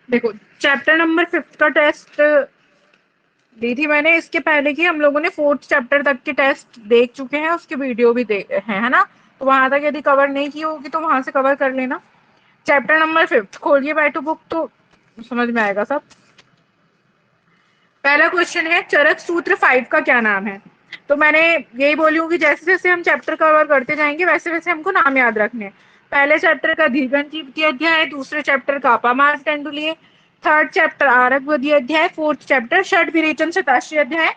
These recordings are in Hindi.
देखो चैप्टर नंबर 5 का टेस्ट दी थी मैंने इसके पहले की, हम लोगों ने 4th चैप्टर तक के टेस्ट देख चुके हैं, उसके वीडियो भी है ना, तो वहां तक यदि कवर नहीं की होगी तो वहां से कवर कर लेना। चैप्टर नंबर 5 खोलिए बैठो बुक तो समझ में आएगा सब। पहला क्वेश्चन है चरक सूत्र 5 का क्या नाम है। तो मैंने यही बोली हूँ कि जैसे जैसे हम चैप्टर कवर करते जाएंगे वैसे वैसे हमको नाम याद रखने हैं। पहले चैप्टर का दीर्घंत अध्याय, दूसरे चैप्टर का अपामार्ग तेंदुलिये, थर्ड चैप्टर आरक अध्याय, फोर्थ चैप्टर षड विरेचन शताश्री अध्याय,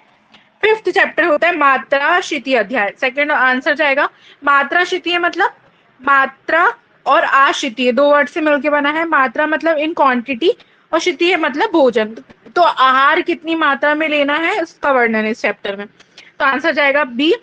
फिफ्थ चैप्टर होता है मात्रा शिति अध्याय। सेकंड आंसर जाएगा मात्रा शिति मतलब मात्रा और आशितीय दो वर्ड से मिलकर बना है। मात्रा मतलब इन क्वांटिटी और शितीय मतलब भोजन, तो आहार कितनी मात्रा में लेना है उसका वर्णन है इस चैप्टर में। तो आंसर जाएगा बी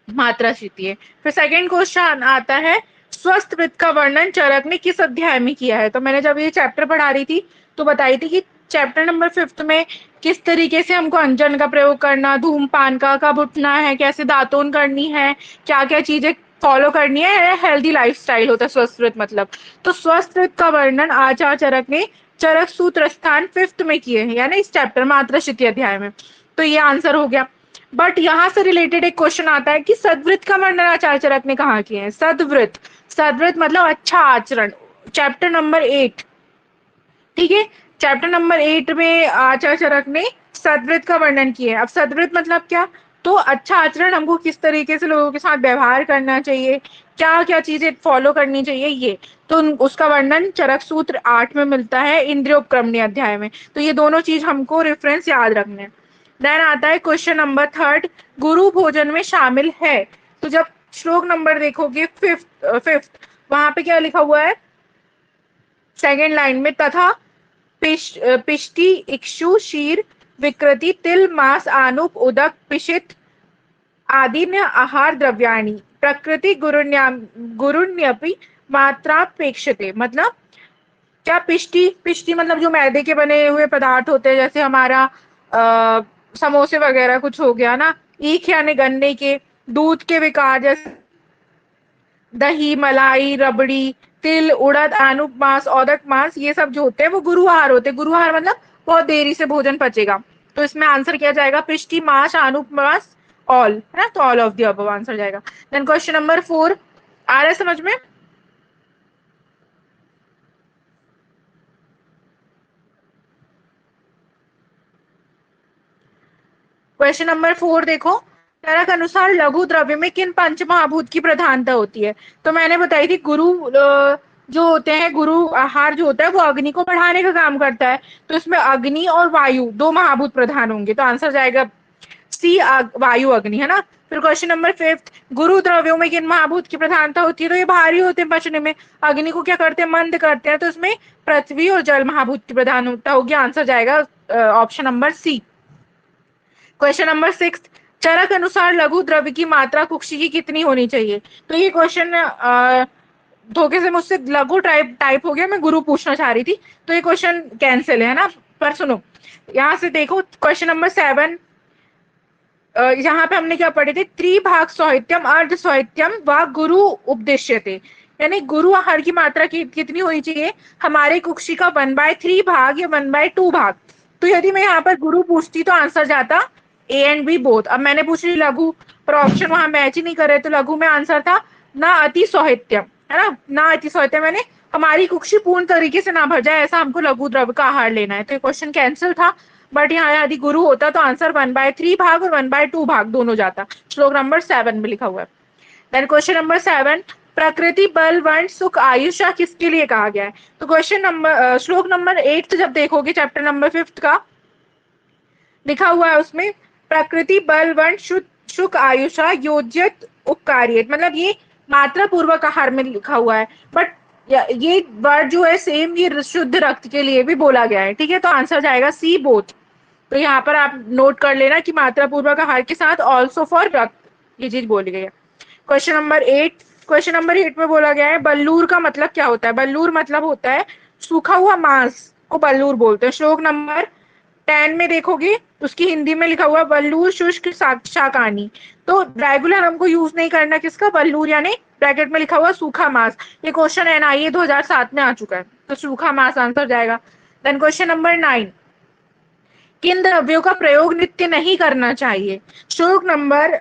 मात्रा शितीय। फिर सेकंड क्वेश्चन आता है स्वस्थ वृत्त का वर्णन चरक ने किस अध्याय में किया है। तो मैंने जब ये चैप्टर पढ़ा रही थी तो बताई थी कि चैप्टर नंबर 5 में किस तरीके से हमको अंजन का प्रयोग करना, धूमपान का कब उठना है, कैसे दातून करनी है, क्या क्या चीजें फॉलो करनी है, हेल्दी लाइफस्टाइल होता है स्वस्थ वृत्त मतलब। तो स्वस्थ वृत्त का वर्णन आचार्य चरक ने चरक सूत्र स्थान 5th में किए हैं, यानी इस चैप्टर मात्रा शितीय अध्याय में। तो ये आंसर हो गया। बट यहां से रिलेटेड एक क्वेश्चन आता है कि सदवृत्त का वर्णन आचार्य चरक ने कहा किया है। सदवृत्त, सदवृत्त मतलब अच्छा आचरण, चैप्टर नंबर 8, ठीक है। चैप्टर नंबर 8 में आचार्य चरक ने सदवृत्त का वर्णन किया है। अब सदवृत्त मतलब क्या, तो अच्छा आचरण हमको किस तरीके से लोगों के साथ व्यवहार करना चाहिए, क्या क्या चीजें फॉलो करनी चाहिए, ये तो उसका वर्णन चरक सूत्र 8 में मिलता है इंद्रियोपक्रमणीय अध्याय में। तो ये दोनों चीज हमको रेफरेंस याद रखने हैं। देन आता है क्वेश्चन नंबर 3, गुरु भोजन में शामिल है। तो जब श्लोक नंबर देखोगे फिफ्थ वहां पे क्या लिखा हुआ है सेकेंड लाइन में, तथा पिष्टि इक्षु शीर विकृति तिल मांस आनुप उदक पिशित आदि न आहार द्रव्याणि प्रकृति गुरुण्यपि मात्रापेक्षते। मतलब क्या पिष्टि, पिष्टि मतलब जो मैदे के बने हुए पदार्थ होते हैं, जैसे हमारा समोसे वगैरह कुछ हो गया ना, ईख यानी गन्ने के, दूध के विकार जैसे दही मलाई रबड़ी, तिल उड़द आनुक मांस औदक मांस, ये सब जो होते हैं वो गुरु आहार होते हैं। गुरु आहार मतलब बहुत देरी से भोजन पचेगा। तो इसमें आंसर किया जाएगा पिष्टि मांस आनुक मांस ऑल, है ना, तो all of the above answer जाएगा। देन क्वेश्चन नंबर 4 आ रहा है समझ में। क्वेश्चन नंबर 4 देखो, तरह अनुसार लघु द्रव्य में किन पंच महाभूत की प्रधानता होती है। तो मैंने बताई थी गुरु जो होते हैं, गुरु आहार जो होता है वो अग्नि को बढ़ाने का काम करता है, तो इसमें अग्नि और वायु दो महाभूत प्रधान होंगे, तो आंसर जाएगा सी वायु अग्नि, है ना। फिर क्वेश्चन नंबर 5, गुरु द्रव्यों में किन महाभूत की प्रधानता होती है। तो ये भारी होते हैं पचने में, अग्नि को क्या करते हैं मंद करते हैं, तो इसमें पृथ्वी और जल महाभूत की प्रधानता होगी, आंसर जाएगा option number C. Question number 6, Charak अनुसार लघु द्रव्य की मात्रा कुक्षी की कितनी होनी चाहिए। तो ये क्वेश्चन धोखे से मुझसे लघु टाइप हो गया, मैं गुरु पूछना चाह रही थी, तो ये क्वेश्चन कैंसिल है ना। पर सुनो यहां से देखो क्वेश्चन नंबर 7, यहाँ पे हमने क्या पढ़े थे, त्रिभाग साहित्यम अर्ध साहित्यम व गुरु उपदेश्यते, यानी गुरु आहार की मात्रा कितनी होनी चाहिए हमारे कुक्षी का 1/3 भाग या 1/2 भाग। तो यदि मैं यहाँ पर गुरु पूछती तो आंसर जाता ए एंड बी बोथ। अब मैंने पूछ ली लघु, पर ऑप्शन वहां मैच ही नहीं कर रहे, तो लघु में आंसर था ना अति साहित्यम, है ना, ना अति साहित्यम, मैंने हमारी कुक्षी पूर्ण तरीके से ना भर जाए ऐसा हमको लघु द्रव्य का आहार लेना है, तो ये क्वेश्चन कैंसिल था। बट यहाँ यदि गुरु होता तो आंसर 1/3 भाग और 1/2 भाग दोनों जाता, श्लोक नंबर 7 में लिखा हुआ है। देन क्वेश्चन नंबर 7, प्रकृति बल वर्ण सुख आयुषा किसके लिए कहा गया है। तो क्वेश्चन नंबर श्लोक नंबर 8 जब देखोगे चैप्टर नंबर 5 का लिखा हुआ है उसमें प्रकृति बल वर्ण सुख आयुषा योज्यत उपकार्यत, मतलब ये मात्रा पूर्वक आहार में लिखा हुआ है, बट ये वर्ड जो है सेम ये शुद्ध रक्त के लिए भी बोला गया है, ठीक है, तो आंसर जाएगा सी बोथ। तो यहाँ पर आप नोट कर लेना कि मात्रा पूर्वक आहार के साथ ऑल्सो फॉर रक्त ये चीज बोली गई है। क्वेश्चन नंबर 8 में बोला गया है बल्लूर का मतलब क्या होता है। बल्लूर मतलब होता है सूखा हुआ मांस को बल्लूर बोलते हैं। श्लोक नंबर 10 में देखोगे उसकी हिंदी में लिखा हुआ बल्लूर शुष्क शाकानी, तो रेगुलर हमको यूज नहीं करना किसका, बल्लूर, यानी ब्रैकेट में लिखा हुआ सूखा मांस। ये क्वेश्चन एनआईए 2007 में आ चुका है, तो सूखा मांस आंसर जाएगा। देन क्वेश्चन नंबर 9, किन द्रव्यों का प्रयोग नित्य नहीं करना चाहिए? श्लोक नंबर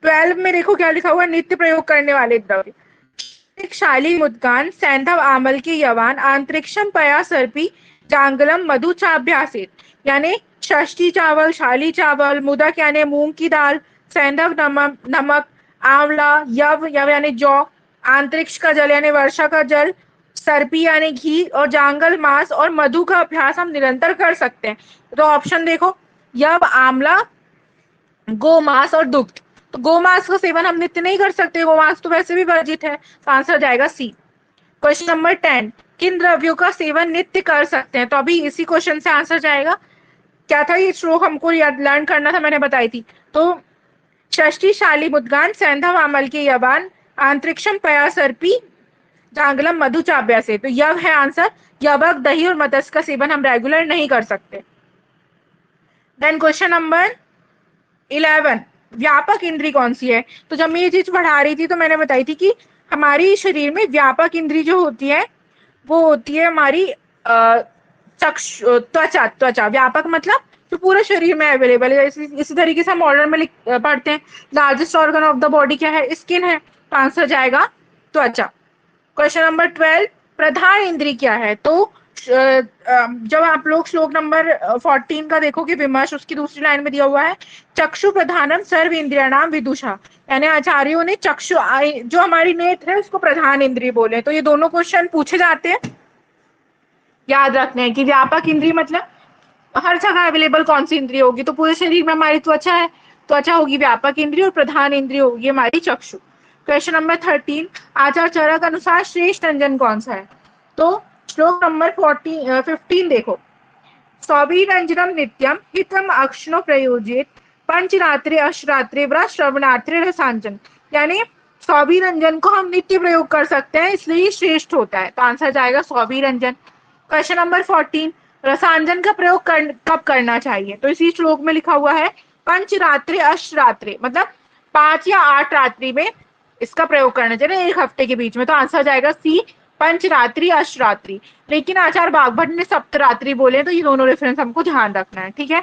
12 में देखो क्या लिखा हुआ है, नित्य प्रयोग करने वाले द्रव्य। शाली मुद्गान सैंधव आमल की यवान अंतरिक्षम पया सर्पी जांगलम मधु चाभ्यासित, यानी षष्ठी चावल, शाली चावल, मुदक यानी मूंग की दाल, सैंधव नमक नमक, आंवला, यव यव यानी जौ, अंतरिक्ष का जल यानी वर्षा का जल, सर्पी यानी घी, और जांगल मांस और मधु का अभ्यास हम निरंतर कर सकते हैं। तो ऑप्शन देखो, यव, आंवला, गोमांस और दुग्ध। तो गोमांस का सेवन हम नित्य नहीं कर सकते, गोमांस तो वैसे भी वर्जित है, तो आंसर जाएगा सी। क्वेश्चन नंबर 10, किन द्रव्यों का सेवन नित्य कर सकते हैं? तो अभी इसी क्वेश्चन से आंसर जाएगा। क्या था ये श्लोक हमको याद लर्न करना था, मैंने बताई थी। तो षष्ठी शाली मुद्गान सैंधव आमल के यवान अंतरिक्षम पया सर्पी जांगलम मधु चाव्या से, तो यव है आंसर। यवक, दही और मत्स्य का सेवन हम रेगुलर नहीं कर सकते। देन क्वेश्चन नंबर 11, व्यापक इंद्री कौन सी है? तो जब मैं ये चीज पढ़ा रही थी तो मैंने बताई थी कि हमारी शरीर में व्यापक इंद्री जो होती है वो होती है हमारी चक्षु, त्वचा। त्वचा व्यापक मतलब जो पूरे शरीर में अवेलेबल है। इसी तरीके से हम ऑर्डर में पढ़ते हैं, largest organ of the body क्या है? स्किन है, तो आंसर जाएगा त्वचा। क्वेश्चन नंबर 12, प्रधान इंद्री क्या है? तो जब आप लोग श्लोक नंबर 14 का देखोगे विमर्श, उसकी दूसरी लाइन में दिया हुआ है चक्षु प्रधानम सर्व इंद्रियाणाम विदुषा, यानी आचार्यों ने चक्षु जो हमारी नेत्र है उसको प्रधान इंद्रिय बोले। तो ये दोनों क्वेश्चन पूछे जाते हैं, याद रखने हैं कि व्यापक इंद्रिय मतलब हर जगह अवेलेबल कौन सी इंद्रिय होगी? तो पूरे शरीर में हमारी त्वचा है, त्वचा होगी व्यापक इंद्रिय, और प्रधान इंद्रिय होगी हमारी चक्षु। क्वेश्चन नंबर 13, आचार्य चरक अनुसार श्रेष्ठ अंजन कौन सा है? तो श्लोक नंबर 15 देखो, सौभिरंजनम नित्यम हितम अक्षनो प्रयोजित पंचरात्रि अष्टरात्रि व्रत श्रवणार्थे रसांजन, यानी सौभिरंजन को हम नित्य प्रयोग कर सकते हैं, इसलिए श्रेष्ठ होता है। तो आंसर जाएगा सौभिरंजन। क्वेश्चन नंबर 14, रसांजन का प्रयोग कब करना चाहिए? तो इसी श्लोक में लिखा हुआ है पंचरात्रि अष्टरात्रि, मतलब 5 या 8 रात्रि में इसका प्रयोग करना चाहिए, एक हफ्ते के बीच में। तो आंसर जाएगा सी, पंचरात्रि अष्टरात्रि। लेकिन आचार्य बागभट्ट ने सप्तरात्रि बोले, तो ये दोनों रेफरेंस हमको ध्यान रखना है, ठीक है।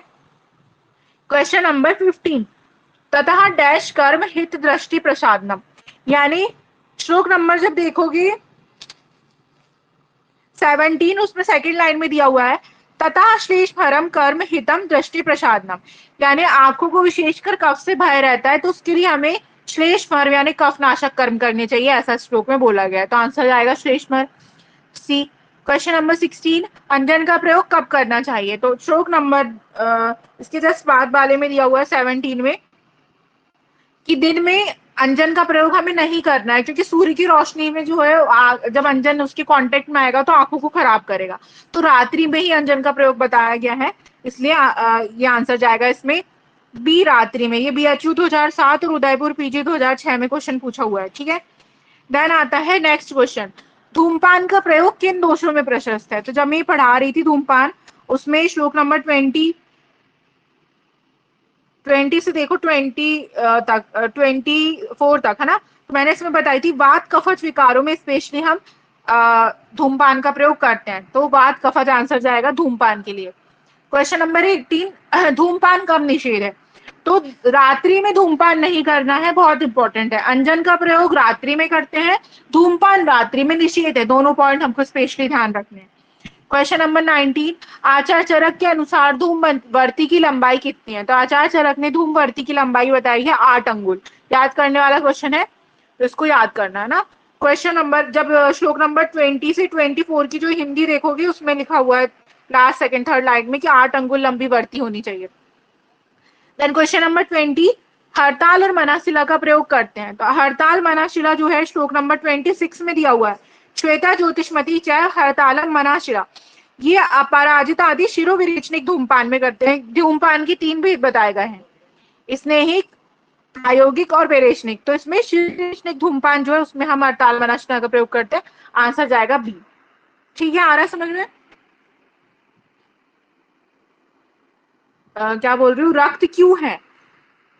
क्वेश्चन नंबर 15, ततः डैश कर्म हित दृष्टि प्रसादनम, यानी श्लोक नंबर जब देखोगे 17, उसमें सेकंड लाइन में दिया हुआ है तथा श्लेष भरम कर्म हितम दृष्टि प्रसादनम, यानी आंखों को विशेषकर कफ से भय रहता है, तो उसके लिए हमें श्लेष भर यानी कफ नाशक कर्म करने चाहिए, ऐसा श्लोक में बोला गया है। तो आंसर आएगा श्लेष भर, सी। क्वेश्चन नंबर 16, अंजन का प्रयोग कब करना चाहिए? तो श्लोक नंबर इसके जस्ट बाद वाले में दिया हुआ है 17 में कि दिन में अंजन का प्रयोग हमें नहीं करना है, क्योंकि सूर्य की रोशनी में जो है जब अंजन उसके कांटेक्ट में आएगा तो आंखों को खराब करेगा। तो रात्रि में ही अंजन का प्रयोग बताया गया है, इसलिए ये आंसर जाएगा इसमें बी, रात्रि में। ये BHU 2007 और उदयपुर PG 2006 में क्वेश्चन पूछा हुआ है, ठीक है। देन आता है नेक्स्ट क्वेश्चन, धूमपान का प्रयोग किन दोषों में प्रशस्त है? तो जब मैं पढ़ा रही थी धूमपान, उसमें श्लोक नंबर 20 से देखो 24 तक है ना, तो मैंने इसमें बताई थी वात कफज विकारों में स्पेशली हम धूमपान का प्रयोग करते हैं, तो वात कफज आंसर जाएगा धूमपान के लिए। क्वेश्चन नंबर 18, धूमपान कब निषेध है? तो रात्रि में धूमपान नहीं करना है, बहुत इंपॉर्टेंट है। अंजन का प्रयोग रात्रि में करते हैं, धूमपान रात्रि में निषेध है, दोनों पॉइंट हमको स्पेशली ध्यान रखने हैं। क्वेश्चन नंबर 19, आचार्य चरक के अनुसार धूमवर्ती की लंबाई कितनी है? तो आचार्य चरक ने धूमवर्ती की लंबाई बताई है 8 अंगुल। याद करने वाला क्वेश्चन है, तो इसको याद करना है ना। क्वेश्चन नंबर जब श्लोक नंबर 20 से 24 की जो हिंदी देखोगे उसमें लिखा हुआ है लास्ट सेकंड थर्ड लाइन में कि 8 अंगुल लंबी वर्ती होनी चाहिए। देन क्वेश्चन नंबर 20, हड़ताल और मनाशिला का प्रयोग करते हैं। तो हड़ताल मनाशिला जो है श्लोक नंबर 26 में दिया हुआ है, श्वेता ज्योतिषमती चय हड़तालम मनाशिला, ये अपराजिता आदि शिरोविरेचनिक धूमपान में करते हैं। धूमपान की 3 भेद बताए गए हैं, स्नेहिक, प्रायोगिक और विरेचनिक। तो इसमें शिरोविरेचनिक धूमपान जो है उसमें हम हड़ताल मनाशिला का प्रयोग करते हैं, आंसर जाएगा बी, ठीक है। आ रहा है समझ में? क्या बोल रही हूँ, रक्त क्यों है?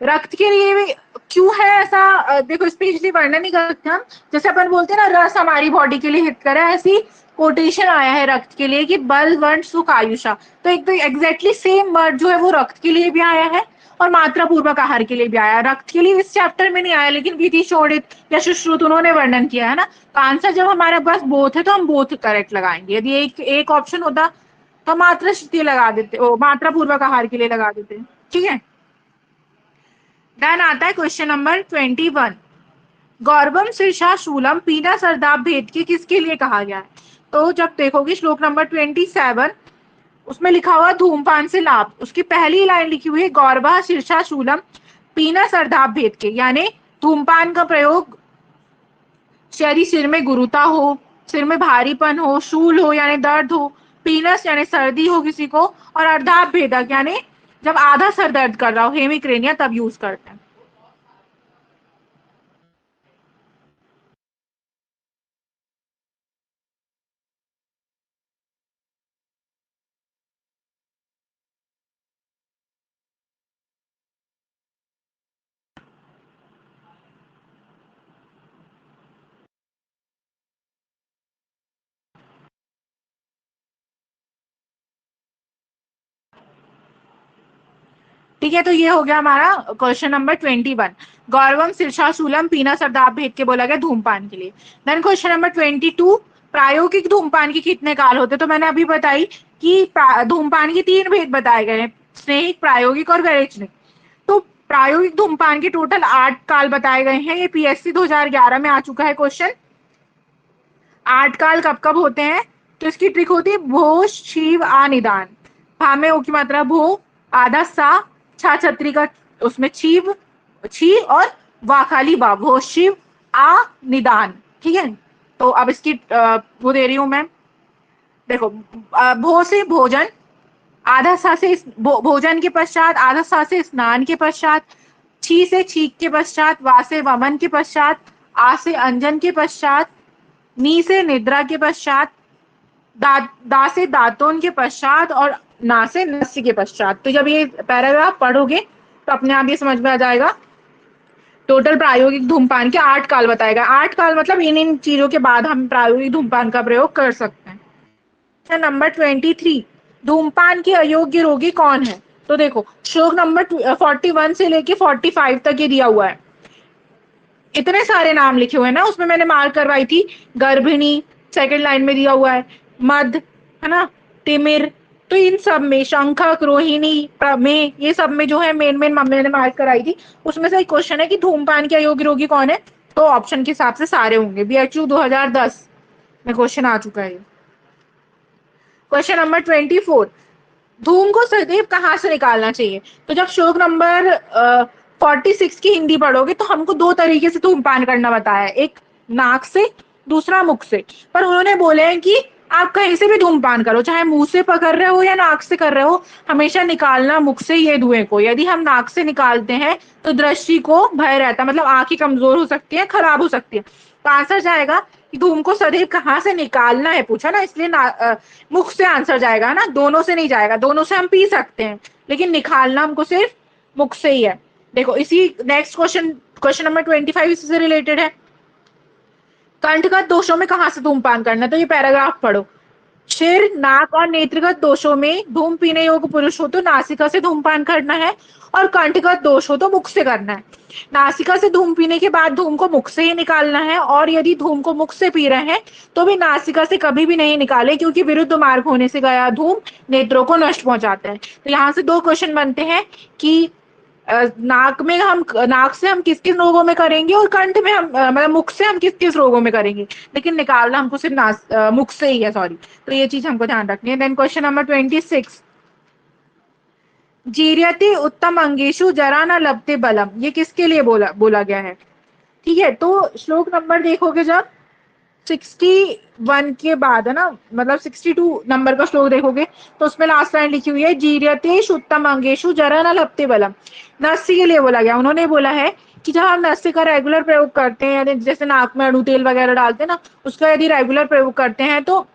रक्त के लिए भी क्यों है ऐसा, देखो स्पेशली वर्णन नहीं करते हम, जैसे अपन बोलते हैं ना रस हमारी बॉडी के लिए हितकर है, ऐसी कोटेशन आया है रक्त के लिए कि बल वर्ण सुख आयुषा। तो एक तो एग्जैक्टली सेम वर्ड जो है वो रक्त के लिए भी आया है और मात्रा पूर्वक आहार के लिए भी आया है। रक्त के लिए इस चैप्टर में नहीं आया, लेकिन विधि शोणित या सुश्रुत उन्होंने वर्णन किया है ना। तो आंसर जब हमारे पास बोथ है तो हम बोथ करेक्ट लगाएंगे। यदि एक एक ऑप्शन होता तो मात्रा श्रुति लगा देते, ओ मात्रा पूर्वक आहार के लिए लगा देते। ठीक है, देन आता है क्वेश्चन नंबर 21। गौरवम शीर्षा शूलम पीना सरदाब भेद के किसके लिए कहा गया है? तो जब देखोगे श्लोक नंबर 27, उसमें लिखा हुआ धूमपान से लाभ, उसकी पहली लाइन लिखी हुई है गौरवा शीर्षा शूलम पीना सरदाब भेद के, यानी धूमपान का प्रयोग यदि सिर में गुरुता हो, सिर में भारीपन हो, शूल हो यानी दर्द हो, पीनस यानी सर्दी हो किसी को, और अर्धाभ भेदक यानी जब आधा सर दर्द कर रहा हो, हेमिक्रेनिया, तब यूज करते हैं। ठीक है, तो ये हो गया हमारा क्वेश्चन नंबर 21। गौरवम शीर्षा शूलम पीना सरदाब भेद के बोला गया धूमपान के लिए। देन क्वेश्चन नंबर 22, प्रायोगिक धूमपान के कितने काल होते? तो मैंने अभी बताई कि धूमपान के 3 भेद बताए गए हैं, स्नेहिक, प्रायोगिक और गैरेचनिक। तो प्रायोगिक धूमपान के टोटल 8 काल बताए गए हैं। ये पीएससी 2011 में आ चुका है क्वेश्चन। 8 काल कब कब होते हैं? तो इसकी ट्रिक होती है भो शिव आ निदान। भा में ओ की मात्रा भो, आधा सा, छा छतरी का उसमें छीव छी, और वा खाली बा, भो शिव आ निदान। ठीक है, तो अब इसकी वो दे रही हूं मैं। देखो, भो से भोजन, आधा सा से भोजन के पश्चात, आधा सा से स्नान के पश्चात, छी से छीक के पश्चात, वा से वमन के पश्चात, आ से अंजन के पश्चात, नी से निद्रा के पश्चात, दा से दातोन के पश्चात, और ना से नस्य के पश्चात। तो जब ये पैराग्राफ पढ़ोगे तो अपने आप ये समझ में आ जाएगा। टोटल प्रायोगिक धूमपान के 8 काल बताएगा। 8 काल मतलब इन इन चीजों के बाद हम प्रायोगिक धूमपान का प्रयोग कर सकते हैं। नंबर 23, धूमपान के अयोग्य रोगी कौन है? तो देखो श्लोक नंबर 41 से लेके 45 तक ये दिया हुआ है। इतने सारे नाम लिखे हुए हैं ना, उसमें मैंने मार्क करवाई थी। गर्भिणी सेकंड लाइन में दिया हुआ है, मद है ना, तिमिर। तो इन सब में शंखक, रोहिणी, प्रमेय, ये सब में जो है मेन मेन मैंने मार्क कराई थी। उसमें से एक क्वेश्चन है कि धूमपान के अयोग्य रोगी कौन है? तो ऑप्शन के हिसाब से सारे होंगे। बीएचयू 2010 में क्वेश्चन आ चुका है। क्वेश्चन नंबर 24, धूम को सदैव कहाँ से निकालना चाहिए? तो जब श्लोक नंबर 46 की हिंदी पढ़ोगे तो हमको 2 तरीके से धूमपान करना बताया है, एक नाक से, दूसरा मुख से। पर उन्होंने बोले हैं कि आप कहीं से भी धूमपान करो, चाहे मुंह से पकड़ रहे हो या नाक से कर रहे हो, हमेशा निकालना मुख से ये धुएं को। यदि हम नाक से निकालते हैं तो दृष्टि को भय रहता है, मतलब आंखें कमजोर हो सकती है, खराब हो सकती है। तो आंसर जाएगा कि धूम को सदैव कहाँ से निकालना है पूछा ना, इसलिए मुख से आंसर जाएगा ना, दोनों से नहीं जाएगा। दोनों से हम पी सकते हैं, लेकिन निकालना हमको सिर्फ मुख से ही है। देखो इसी नेक्स्ट क्वेश्चन, क्वेश्चन नंबर 25 इससे रिलेटेड है। कंठगत दोषों में कहाँ से धूमपान करना? तो ये पैराग्राफ पढ़ो। सिर, नाक और नेत्रगत दोषों में धूम पीने योग्य पुरुष हो तो नासिका से धूमपान करना है, और कंठगत दोष हो तो मुख से करना है। नासिका से धूम पीने के बाद धूम को मुख से ही निकालना है, और यदि धूम को मुख से पी रहे हैं तो भी नासिका से कभी भी नहीं निकाले, क्योंकि विरुद्ध मार्ग होने से गया धूम नेत्रों को नष्ट पहुंचाता है। तो यहाँ से 2 क्वेश्चन बनते हैं कि नाक से हम किस किस रोगों में करेंगे, और कंठ में हम मतलब मुख से हम किस किस रोगों में करेंगे, लेकिन निकालना हमको सिर्फ मुख से ही है, सॉरी। तो ये चीज हमको ध्यान रखनी है। देन क्वेश्चन नंबर 26, जीर्यते उत्तम अंगेशु जरा न लभते बलम, ये किसके लिए बोला गया है? ठीक है, तो श्लोक नंबर देखोगे जब 61 के बाद है ना, मतलब 62 नंबर का श्लोक देखोगे तो उसमें लास्ट लाइन लिखी हुई है जीर्यतेषु उत्तम अंगेशु जरा न लभते बलम। नस्य के लिए बोला गया। उन्होंने बोला है कि जब हम नस्य का रेगुलर प्रयोग करते हैं, यानी जैसे नाक में अणु तेल वगैरह डालते हैं ना, उसका यदि रेगुलर प्रयोग करते हैं तो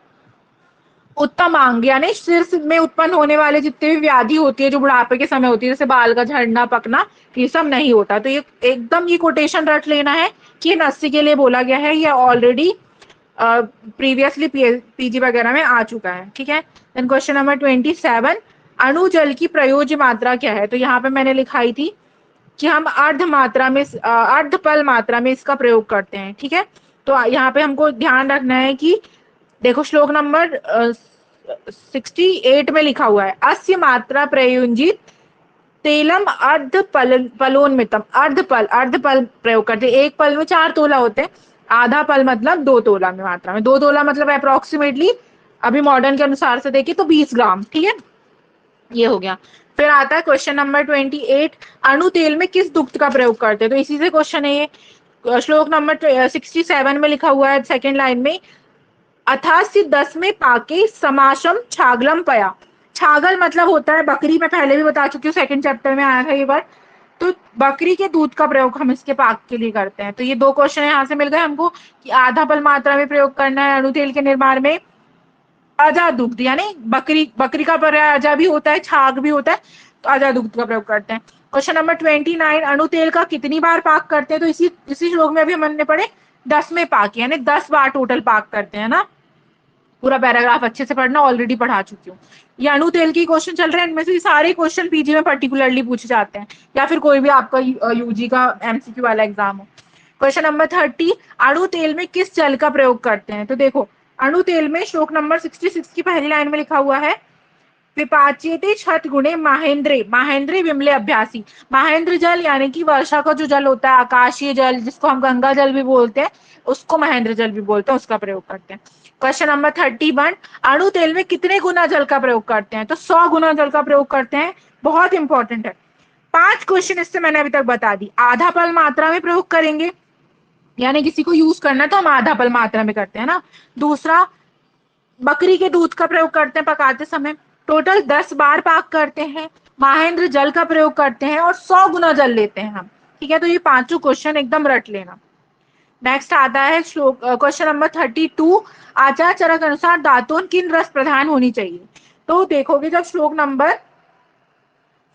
उत्तमांग यानी सिर में उत्पन्न होने वाले जितने भी व्याधि होती है जो बुढ़ापे के समय होती है, जैसे बाल का झड़ना पकना, ये सब नहीं होता। तो ये एकदम ये कोटेशन रट लेना है कि ये नस्सी के लिए बोला गया है, ये ऑलरेडी प्रीवियसली पीजी वगैरह में आ चुका है। ठीक है, देन क्वेश्चन नंबर 27, अणु जल की प्रयोज्य मात्रा क्या है? तो यहाँ पे मैंने लिखाई थी कि हम अर्ध मात्रा में अर्धपल मात्रा में इसका प्रयोग करते हैं। ठीक है, तो यहाँ पे हमको ध्यान रखना है कि देखो श्लोक नंबर 68 में लिखा हुआ है, अस्य मात्रा प्रयुंजित तेलम अर्ध पलोन्मितम। अर्ध पल प्रयोग करते हैं, एक पल में 4 तोला होते हैं, आधा पल मतलब 2 तोला में मात्रा में, 2 तोला मतलब अप्रोक्सीमेटली अभी मॉडर्न के अनुसार से देखिए तो 20 ग्राम। ठीक है, ये हो गया। फिर आता है क्वेश्चन नंबर 28, अणु तेल में किस दुग्ध का प्रयोग करते हैं? तो इसी से क्वेश्चन है ये। श्लोक नंबर 67 में लिखा हुआ है सेकेंड लाइन में, अथास्य 10 में पाके समाशम छागलम पया। छागल मतलब होता है बकरी, मैं पहले भी बता चुकी हूँ, सेकंड चैप्टर में आया था ये वर्ड। तो बकरी के दूध का प्रयोग हम इसके पाक के लिए करते हैं। तो ये 2 क्वेश्चन यहाँ से मिल गए हमको कि आधा पल मात्रा में प्रयोग करना है अणु तेल के निर्माण में। अजा दुग्ध यानी बकरी का पर्याय अजा भी होता है, छाग भी होता है, तो अजा दुग्ध का प्रयोग करते हैं। क्वेश्चन नंबर 29, अणु तेल का कितनी बार पाक करते हैं? तो इसी श्लोक में अभी हमने पढ़े 10 में पाक, यानी 10 बार टोटल पाक करते हैं ना। पूरा पैराग्राफ अच्छे से पढ़ना, ऑलरेडी पढ़ा चुकी हूँ। ये अणु तेल के क्वेश्चन चल रहे हैं, इनमें से सारे क्वेश्चन पीजी में पर्टिकुलरली पूछे जाते हैं, या फिर कोई भी आपका यूजी का एमसीक्यू वाला एग्जाम हो। क्वेश्चन नंबर 30, अणु तेल में किस जल का प्रयोग करते हैं? तो देखो अणु तेल में श्लोक नंबर 66 की पहली लाइन में लिखा हुआ है, विपाच्यते छत गुणे माहेंद्रे विमले अभ्यासी। माहेंद्र जल यानी कि वर्षा का जो जल होता है, आकाशीय जल जिसको हम गंगा जल भी बोलते हैं, उसको महेंद्र जल भी बोलते हैं, उसका प्रयोग करते हैं। क्वेश्चन नंबर 31, अणु तेल में कितने गुना जल का प्रयोग करते हैं? तो 100 गुना जल का प्रयोग करते हैं। बहुत इंपॉर्टेंट है, 5 क्वेश्चन इससे मैंने अभी तक बता दी। आधा पल मात्रा में प्रयोग करेंगे, यानी किसी को यूज करना तो हम आधा पल मात्रा में करते हैं ना। दूसरा, बकरी के दूध का प्रयोग करते हैं पकाते समय, टोटल 10 बार पाक करते हैं, महेंद्र जल का प्रयोग करते हैं, और 100 गुना जल लेते हैं हम। ठीक है, तो ये 5 क्वेश्चन एकदम रट लेना। नेक्स्ट आता है क्वेश्चन नंबर 32, आचार चरक अनुसार दातून किन रस प्रधान होनी चाहिए? तो देखोगे जब श्लोक नंबर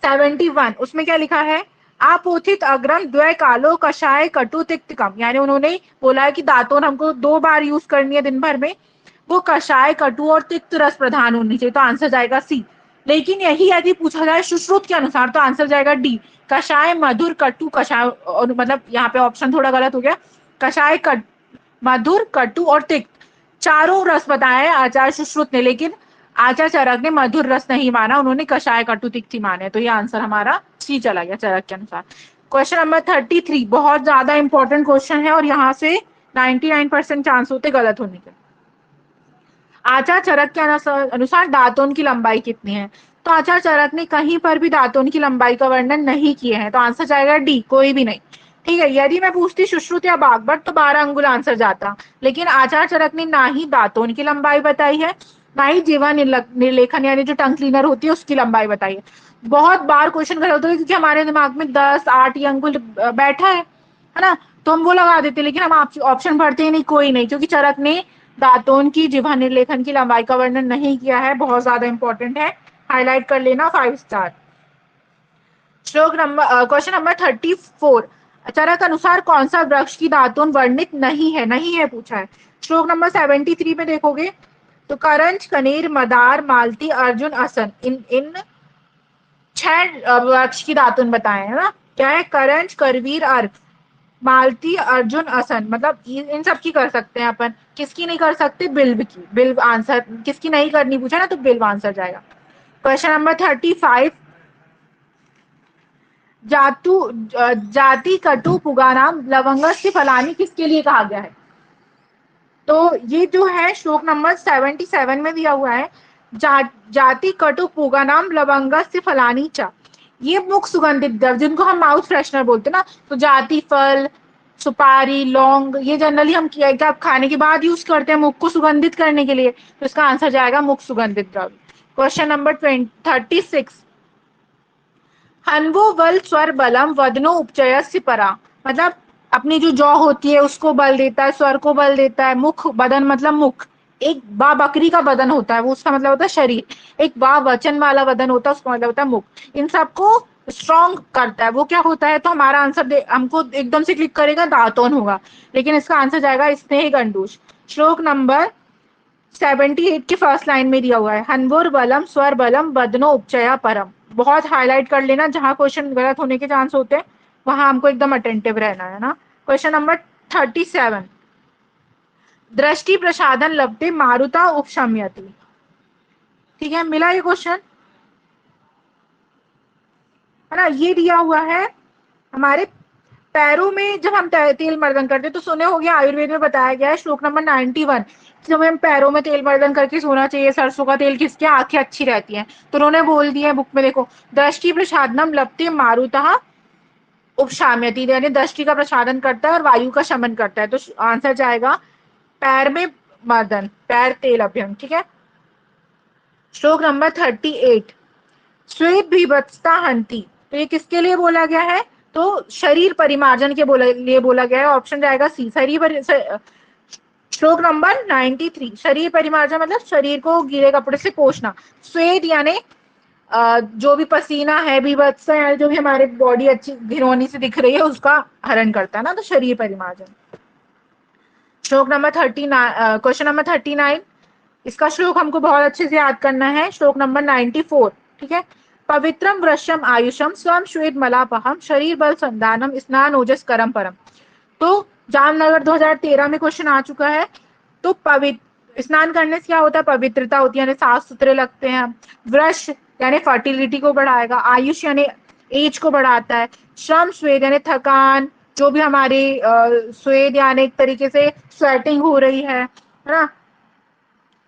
71 उसमें क्या लिखा है, आपोथित अग्रम द्वय कालो कषाय कटु तिक्तकम, यानी उन्होंने बोला है कि दातून हमको 2 बार यूज करनी है दिन भर में, वो कषाय कटु और तिक्त रस प्रधान होनी चाहिए। तो आंसर जाएगा सी। लेकिन यही यदि पूछा जाए सुश्रुत के अनुसार तो आंसर जाएगा डी, कषाय मधुर कटु कषाय, मतलब यहाँ पे ऑप्शन थोड़ा गलत हो गया, कषाय मधुर कटु और तिक्त, चारों रस बताए आचार्य सुश्रुत ने, लेकिन आचार्य चरक ने मधुर रस नहीं माना, उन्होंने कषाय कटु तिक्त ही माने। तो ये आंसर हमारा सी चला गया चरक के अनुसार। क्वेश्चन नंबर 33 बहुत ज्यादा इंपॉर्टेंट क्वेश्चन है और यहाँ से 99% चांस होते गलत होने के। आचार चरक के अनुसार दातून की लंबाई कितनी है? तो आचार चरक ने कहीं पर भी दातून की लंबाई का वर्णन नहीं किए हैं, तो आंसर जाएगा डी, कोई भी नहीं। ठीक है, यदि मैं पूछती सुश्रुत या बागभट्ट तो 12 अंगुल आंसर जाता, लेकिन आचार चरक ने ना ही दातून की लंबाई बताई है, ना ही जीवा निर्लेखन यानी जो टंग क्लीनर होती है उसकी लंबाई बताई है। बहुत बार क्वेश्चन गलत होता है क्योंकि हमारे दिमाग में 10, 8 या अंगुल बैठा है ना, तो हम वो लगा देते, लेकिन हम ऑप्शन भरते ही नहीं, कोई नहीं, क्योंकि चरक ने दातून की जिह्वा निर्लेखन की लंबाई का वर्णन नहीं किया है। बहुत ज्यादा इंपॉर्टेंट है, हाईलाइट कर लेना, 5 स्टार। श्लोक नंबर क्वेश्चन नंबर 34, चरक अनुसार कौन सा वृक्ष की दातून वर्णित नहीं है पूछा है। श्लोक नंबर 73 में देखोगे तो करंज कनेर मदार मालती अर्जुन असन, इन 6 वृक्ष की दातून बताए है ना। क्या है? करंज, करवीर, अर्क, मालती, अर्जुन, असन, मतलब इन सब की कर सकते हैं अपन, किसकी नहीं कर सकते? बिल्व की। बिल्व आंसर, किसकी नहीं करनी पूछा ना, तो बिल्व आंसर जाएगा। क्वेश्चन नंबर 35, जाति कटु पुगानाम लवंगस्य फलानी किसके लिए कहा गया है? तो ये जो है श्लोक नंबर 77 में दिया हुआ है, जाति कटु पुगानाम लवंगस्य फलानी चा, ये मुख्य सुगंधित द्रव्य जिनको हम माउथ फ्रेशनर बोलते हैं ना, तो जाति फल, सुपारी, लौंग, ये जनरली हम क्या खाने के बाद यूज करते हैं मुख को सुगंधित करने के लिए, तो इसका आंसर जाएगा मुख्य सुगंधित द्रव्य। क्वेश्चन नंबर 36, हन्वो बल स्वर बलम वदनो उपचयस्य परा, मतलब अपनी जो जौ होती है उसको बल देता है, स्वर को बल देता है, मुख, बदन मतलब मुख, एक बा बकरी का बदन होता है, वो उसका मतलब होता है शरीर। एक बा वचन वाला बदन होता है, उसका मतलब होता है मुख। इन सबको स्ट्रॉन्ग करता है वो क्या होता है, तो हमारा आंसर हमको एकदम से क्लिक करेगा दांतोन होगा, लेकिन इसका आंसर जाएगा स्नेह अंडूष। श्लोक नंबर 78 की फर्स्ट लाइन में दिया हुआ है, हनवोर बलम स्वर बलम बदनो उपचया परम। बहुत हाईलाइट कर लेना, जहां क्वेश्चन गलत होने के चांस होते हैं वहां हमको एकदम अटेंटिव रहना है ना। क्वेश्चन नंबर 37, दृष्टि प्रसादन लब्धे मारुता उपशम्यति। ठीक है, मिला ये क्वेश्चन, है ना। ये दिया हुआ है हमारे पैरों में जब हम तेल मर्दन करते हैं, तो सुने हो गया आयुर्वेद में बताया गया है श्लोक नंबर 91, जब हम पैरों में तेल मर्दन करके सोना चाहिए। सरसों का तेल किसके, आंखें अच्छी रहती हैं। तो उन्होंने बोल दिया है बुक में, देखो, दृष्टि प्रसादनम लप्ते मारुतः उपशाम्यति, यानी दृष्टि का प्रसादन करता है और वायु का शमन करता है। तो आंसर जाएगा पैर में मर्दन, पैर तेल अभ्यंग। ठीक है। श्लोक नंबर 38, श्वेत भीभत्सता हंति, तो ये किसके लिए बोला गया है, तो शरीर परिमार्जन के लिए बोला गया है। ऑप्शन जाएगा सी, श्लोक नंबर 93, शरीर परिमार्जन मतलब शरीर को गीले कपड़े से पोंछना। श्वेत यानी जो भी पसीना है, बीभत्स है, जो भी हमारे बॉडी अच्छी घिनौनी से दिख रही है उसका हरण करता है ना, तो शरीर परिमार्जन। श्लोक नंबर 39, क्वेश्चन नंबर 39, इसका श्लोक हमको बहुत अच्छे से याद करना है। श्लोक नंबर 94, ठीक है। पवित्रम वृषम आयुषम स्वम श्वेत मलापहम शरीर बल संधानम स्नान ओजस करम परम। तो जामनगर 2013 में क्वेश्चन आ चुका है। तो पवित्र स्नान करने से क्या होता है, पवित्रता होती है, यानी साफ सुथरे लगते हैं। वृष यानी फर्टिलिटी को बढ़ाएगा, आयुष यानी एज को बढ़ाता है, श्रम श्वेत यानी थकान, जो भी हमारी स्वेद यानी एक तरीके से स्वेटिंग हो रही है ना,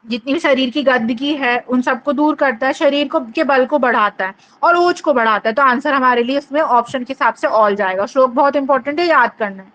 जितनी भी शरीर की गंदगी है उन सबको दूर करता है, शरीर को के बल को बढ़ाता है और ओज को बढ़ाता है। तो आंसर हमारे लिए इसमें ऑप्शन के हिसाब से ऑल जाएगा। श्लोक बहुत इंपॉर्टेंट है, याद करना है।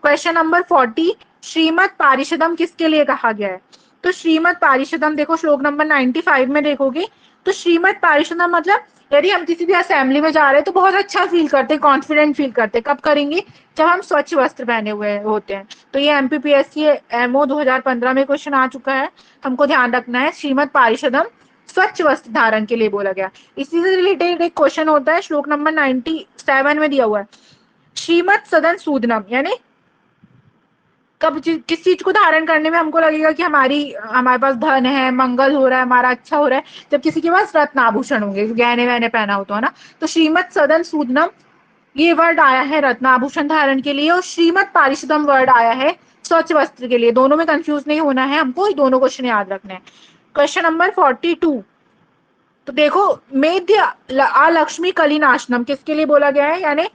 क्वेश्चन नंबर 40, श्रीमद पारिषदम किसके लिए कहा गया है, तो श्रीमद पारिषदम देखो श्लोक नंबर 95 में देखोगे, तो श्रीमद पारिषदम मतलब यदि हम किसी भी असेंबली में जा रहे हैं तो बहुत अच्छा फील करते हैं, कॉन्फिडेंट फील करते हैं। कब करेंगे, जब हम स्वच्छ वस्त्र पहने हुए होते हैं। तो ये एमपीपीएससी एमओ 2015 में क्वेश्चन आ चुका है, हमको ध्यान रखना है। श्रीमद पारिषदम स्वच्छ वस्त्र धारण के लिए बोला गया। इसी से रिलेटेड एक क्वेश्चन होता है, श्लोक नंबर 97 में दिया हुआ है, श्रीमद सदन सूदनम, यानी कब किस चीज को धारण करने में हमको लगेगा कि हमारे पास धन है, मंगल हो रहा है, हमारा अच्छा हो रहा है, जब किसी के पास रत्न आभूषण होंगे, गहने वहने पहना हो तो, है ना। तो श्रीमद सदन सूदनम ये वर्ड आया है रत्न आभूषण धारण के लिए, और श्रीमद पारिषदम वर्ड आया है स्वच्छ वस्त्र के लिए। दोनों में कंफ्यूज नहीं होना है हमको, दोनों क्वेश्चन याद रखने हैं। क्वेश्चन नंबर 42, तो देखो, मेध्य अलक्ष्मी कलिनाशनम किसके लिए बोला गया है, यानी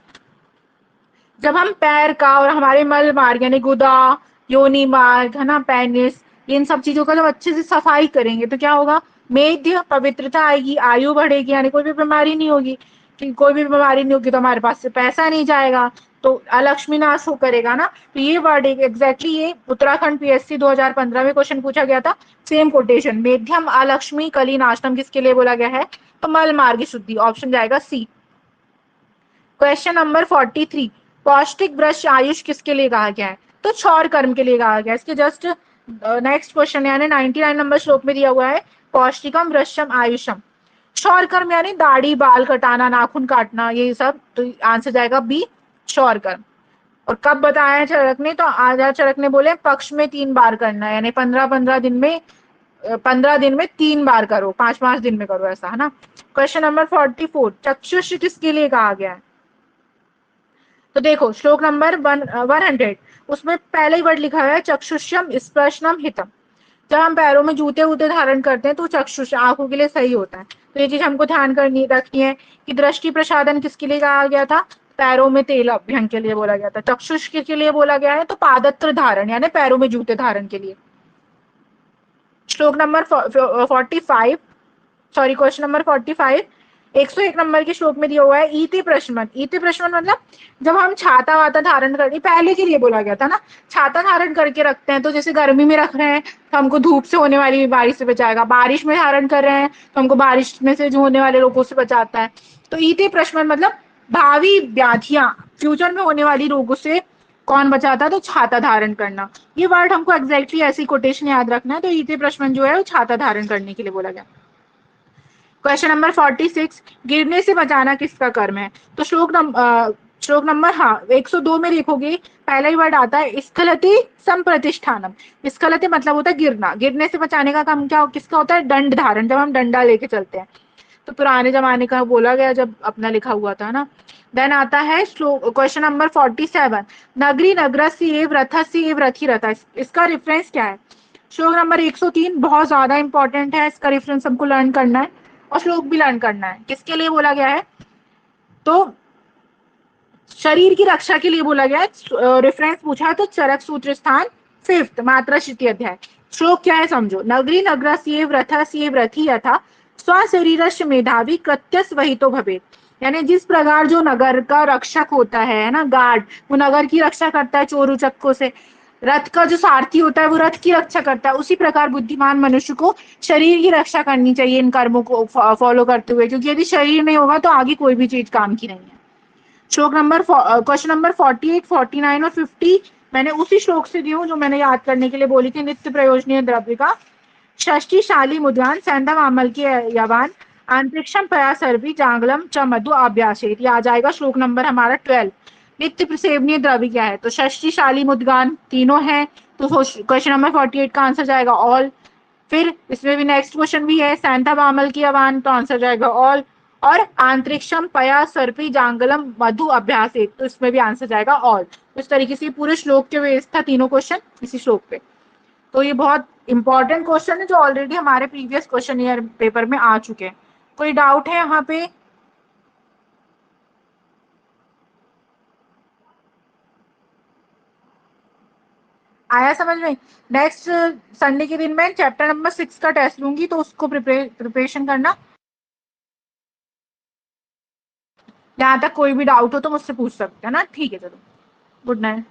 जब हम पैर का और हमारे मल मार्ग यानी गुदा, योनि मार्ग, है ना, पेनिस, इन सब चीजों का जब अच्छे से सफाई करेंगे तो क्या होगा, मेध्य पवित्रता आएगी, आयु बढ़ेगी, यानी कोई भी बीमारी नहीं होगी। कि कोई भी बीमारी नहीं होगी तो हमारे पास से पैसा नहीं जाएगा, तो अलक्ष्मी नाश हो करेगा ना। तो ये वर्ड एग्जैक्टली ये उत्तराखंड पीएससी 2015 में क्वेश्चन पूछा गया था, सेम कोटेशन, मेध्यम अलक्ष्मी कली नाशनम किसके लिए बोला गया है, तो मल मार्ग शुद्धि। ऑप्शन जाएगा सी। क्वेश्चन नंबर 43, पौष्टिक ब्रश आयुष किसके लिए कहा गया है, तो क्षौर कर्म के लिए कहा गया है। इसके जस्ट नेक्स्ट क्वेश्चन यानी 99 नंबर श्लोक में दिया हुआ है, पौष्टिकम वृषम आयुषम, क्षौर कर्म यानी दाढ़ी बाल कटाना, नाखून काटना, ये सब। तो आंसर जाएगा बी, क्षौर कर्म। और कब बताया चरक ने, तो आजा चरक ने बोले पक्ष में 3 बार करना है, यानी 15-15 दिन में 15 दिन में 3 बार करो, 5-5 दिन में करो, ऐसा, है ना। क्वेश्चन नंबर 44, चक्षुष किसके लिए कहा गया है, तो देखो श्लोक नंबर 100, उसमें पहले ही वर्ड लिखा हुआ है चक्षुष्यम स्पर्शनम हितम। जब हम पैरों में जूते वूते धारण करते हैं तो चक्षुष आंखों के लिए सही होता है। तो ये चीज हमको ध्यान करनी रखनी है कि दृष्टि प्रसादन किसके लिए कहा गया था, पैरों में तेल अभ्यंग के लिए बोला गया था। चक्षुष के लिए बोला गया है, तो पादत्र धारण यानी पैरों में जूते धारण के लिए। श्लोक number 45, sorry question number 45, 101 number के श्लोक में दिया हुआ है, ईति प्रश्न। ईति प्रश्न मतलब जब हम छाता वाता धारण करके, पहले के लिए बोला गया था ना, छाता धारण करके रखते हैं तो जैसे गर्मी में रख रहे हैं तो हमको धूप से होने वाली बीमारी से बचाएगा, बारिश में धारण कर रहे हैं तो हमको बारिश में से जो होने वाले रोगों से बचाता है। तो ईति प्रश्न मतलब भावी व्याधियां, फ्यूचर में होने वाली रोगों से कौन बचाता? तो छाता धारण करना। ये वर्ड हमको एग्जैक्टली ऐसी कोटेशन याद रखना है। तो ये प्रश्न जो है वो छाता धारण करने के लिए बोला गया। क्वेश्चन नंबर 46, गिरने से बचाना किसका कर्म है? तो श्लोक नंबर 102 में देखोगे पहला ही वर्ड आता है स्खलति संप्रतिष्ठानम। स्खलति मतलब होता है गिरना। गिरने से बचाने का काम क्या किसका होता है? दंड धारण, जब हम डंडा लेके चलते हैं। तो पुराने जमाने का बोला गया जब अपना लिखा हुआ था ना। देन आता है क्वेश्चन नंबर 47, नगरी नगरस्य एव रथस्य एव रथी रथ। इसका रेफरेंस क्या है? श्लोक नंबर 103 बहुत ज्यादा इंपॉर्टेंट है। इसका रेफरेंस हमको लर्न करना है और श्लोक भी लर्न करना है। किसके लिए बोला गया है? तो शरीर की रक्षा के लिए बोला गया है। रेफरेंस पूछा तो चरक सूत्र स्थान 5 मात्रा शिति अध्याय। श्लोक क्या है समझो। नगरी नगरस्य रथस्य रथी यथा स्वशरीरस्य मेधावी कृत्यस वही तो भवेत। यानी जिस प्रकार जो नगर का रक्षक होता है ना, गार्ड, वो नगर की रक्षा करता है चोर उचक्कों से। रथ का जो सारथी होता है वो रथ की रक्षा करता है। उसी प्रकार बुद्धिमान मनुष्य को शरीर की रक्षा करनी चाहिए इन कर्मों को फॉलो करते हुए, क्योंकि यदि शरीर नहीं होगा तो आगे कोई भी चीज काम की नहीं है। श्लोक नंबर क्वेश्चन नंबर 48, 49 और 50 मैंने उसी श्लोक से दी हूँ जो मैंने याद करने के लिए बोली थी। नित्य प्रयोजनीय द्रव्य का षष्ठी शाली मुद्गान सैंधव आमल के यवान अंतरिक्षम पया सर्वी जांगलम च मधु अभ्यासेत। ये आ जाएगा श्लोक नंबर हमारा 12। नित्य प्रसेवनीय द्रव्य क्या है? तो षष्ठी शाली मुद्गान तीनों है। तो क्वेश्चन नंबर 48 का आंसर जाएगा ऑल। फिर इसमें भी नेक्स्ट क्वेश्चन भी है सैंधव आमल की यवान, तो आंसर जाएगा ऑल। और आंतरिक्षम पया सर्पी जांगलम मधु अभ्यास एक, तो इसमें भी आंसर जाएगा ऑल। इस तरीके से पूरे श्लोक के बेस था तीनों क्वेश्चन इसी श्लोक पे। तो ये बहुत इंपॉर्टेंट क्वेश्चन है जो ऑलरेडी हमारे प्रीवियस क्वेश्चन ईयर पेपर में आ चुके हैं। कोई डाउट है यहाँ पे? आया समझ में? नेक्स्ट संडे के दिन मैं चैप्टर नंबर 6 का टेस्ट लूंगी, तो उसको प्रिपरेशन करना। यहाँ तक कोई भी डाउट हो तो मुझसे पूछ सकते हैं ना। ठीक है, चलो, गुड नाइट।